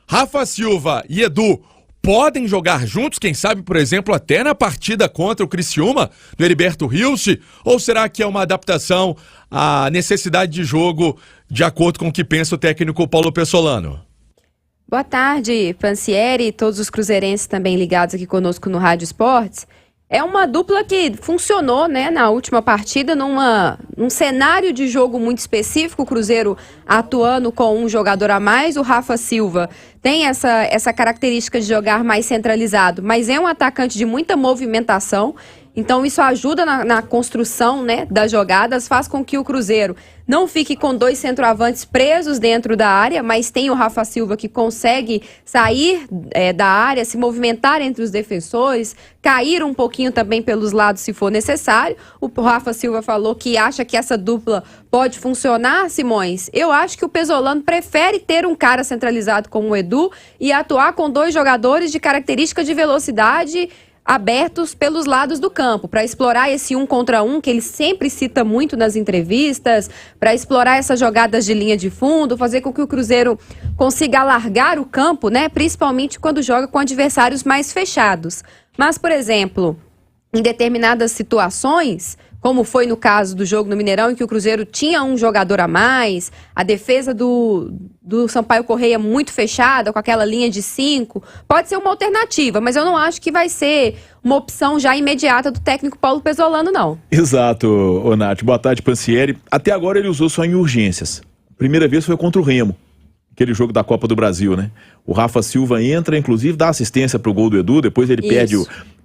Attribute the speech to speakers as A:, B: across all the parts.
A: Rafa Silva e Edu podem jogar juntos, quem sabe, por exemplo, até na partida contra o Criciúma, do Heriberto Rilse? Ou será que é uma adaptação à necessidade de jogo de acordo com o que pensa o técnico Paulo Pessolano?
B: Boa tarde, Pansieri e todos os cruzeirenses também ligados aqui conosco no Rádio Esportes. É uma dupla que funcionou, né, na última partida, num cenário de jogo muito específico, o Cruzeiro atuando com um jogador a mais, o Rafa Silva tem essa característica de jogar mais centralizado, mas é um atacante de muita movimentação, então isso ajuda na construção, né, das jogadas, faz com que o Cruzeiro não fique com dois centroavantes presos dentro da área, mas tem o Rafa Silva que consegue sair da área, se movimentar entre os defensores, cair um pouquinho também pelos lados se for necessário. O Rafa Silva falou que acha que essa dupla pode funcionar, Simões. Eu acho que o Pesolano prefere ter um cara centralizado como o Edu e atuar com dois jogadores de característica de velocidade abertos pelos lados do campo, para explorar esse 1 contra 1 que ele sempre cita muito nas entrevistas, para explorar essas jogadas de linha de fundo, fazer com que o Cruzeiro consiga alargar o campo, né? Principalmente quando joga com adversários mais fechados. Mas, por exemplo, em determinadas situações, como foi no caso do jogo no Mineirão, em que o Cruzeiro tinha um jogador a mais, a defesa do Sampaio Corrêa muito fechada, com aquela linha de 5, pode ser uma alternativa, mas eu não acho que vai ser uma opção já imediata do técnico Paulo Pesolano, não.
C: Exato, Nath. Boa tarde, Pansieri. Até agora ele usou só em urgências. Primeira vez foi contra o Remo, aquele jogo da Copa do Brasil, né? O Rafa Silva entra, inclusive dá assistência pro gol do Edu, depois ele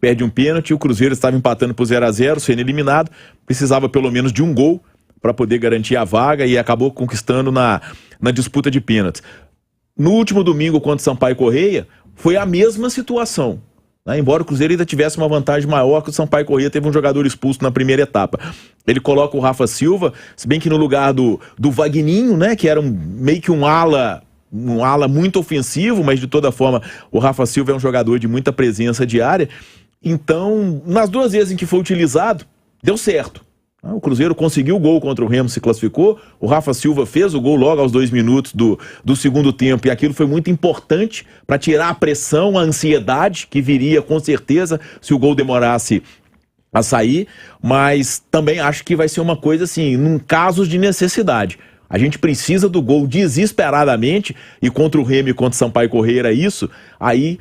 C: perde um pênalti, o Cruzeiro estava empatando por 0-0, sendo eliminado, precisava pelo menos de um gol para poder garantir a vaga e acabou conquistando na disputa de pênaltis. No último domingo contra o Sampaio Corrêa, foi a mesma situação, né? Embora o Cruzeiro ainda tivesse uma vantagem maior, que o Sampaio Corrêa teve um jogador expulso na primeira etapa. Ele coloca o Rafa Silva, se bem que no lugar do Vagninho, né, que era meio que um ala muito ofensivo, mas de toda forma o Rafa Silva é um jogador de muita presença de área. Então, nas duas vezes em que foi utilizado, deu certo. O Cruzeiro conseguiu o gol contra o Remo, se classificou. O Rafa Silva fez o gol logo aos 2 minutos do segundo tempo, e aquilo foi muito importante para tirar a pressão, a ansiedade que viria com certeza se o gol demorasse a sair. Mas também acho que vai ser uma coisa assim, num caso de necessidade. A gente precisa do gol desesperadamente, e contra o Remo e contra o Sampaio Corrêa era isso, aí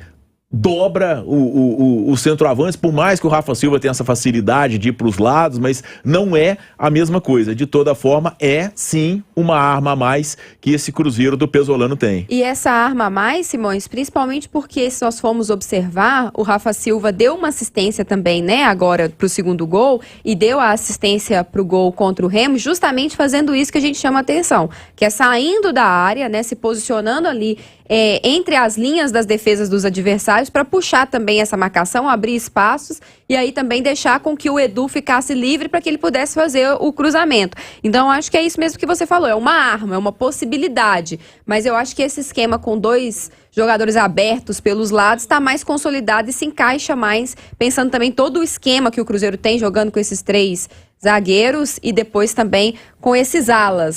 C: dobra o centroavante, por mais que o Rafa Silva tenha essa facilidade de ir para os lados, mas não é a mesma coisa. De toda forma, é sim uma arma a mais que esse Cruzeiro do Pesolano tem.
B: E essa arma a mais, Simões, principalmente porque se nós formos observar, o Rafa Silva deu uma assistência também, né, agora para o segundo gol, e deu a assistência para o gol contra o Remo, justamente fazendo isso que a gente chama a atenção, que é saindo da área, né, se posicionando ali entre as linhas das defesas dos adversários para puxar também essa marcação, abrir espaços e aí também deixar com que o Edu ficasse livre para que ele pudesse fazer o cruzamento. Então acho que é isso mesmo que você falou, é uma arma, é uma possibilidade, mas eu acho que esse esquema com dois jogadores abertos pelos lados está mais consolidado e se encaixa mais, pensando também todo o esquema que o Cruzeiro tem jogando com esses 3 zagueiros e depois também com esses alas.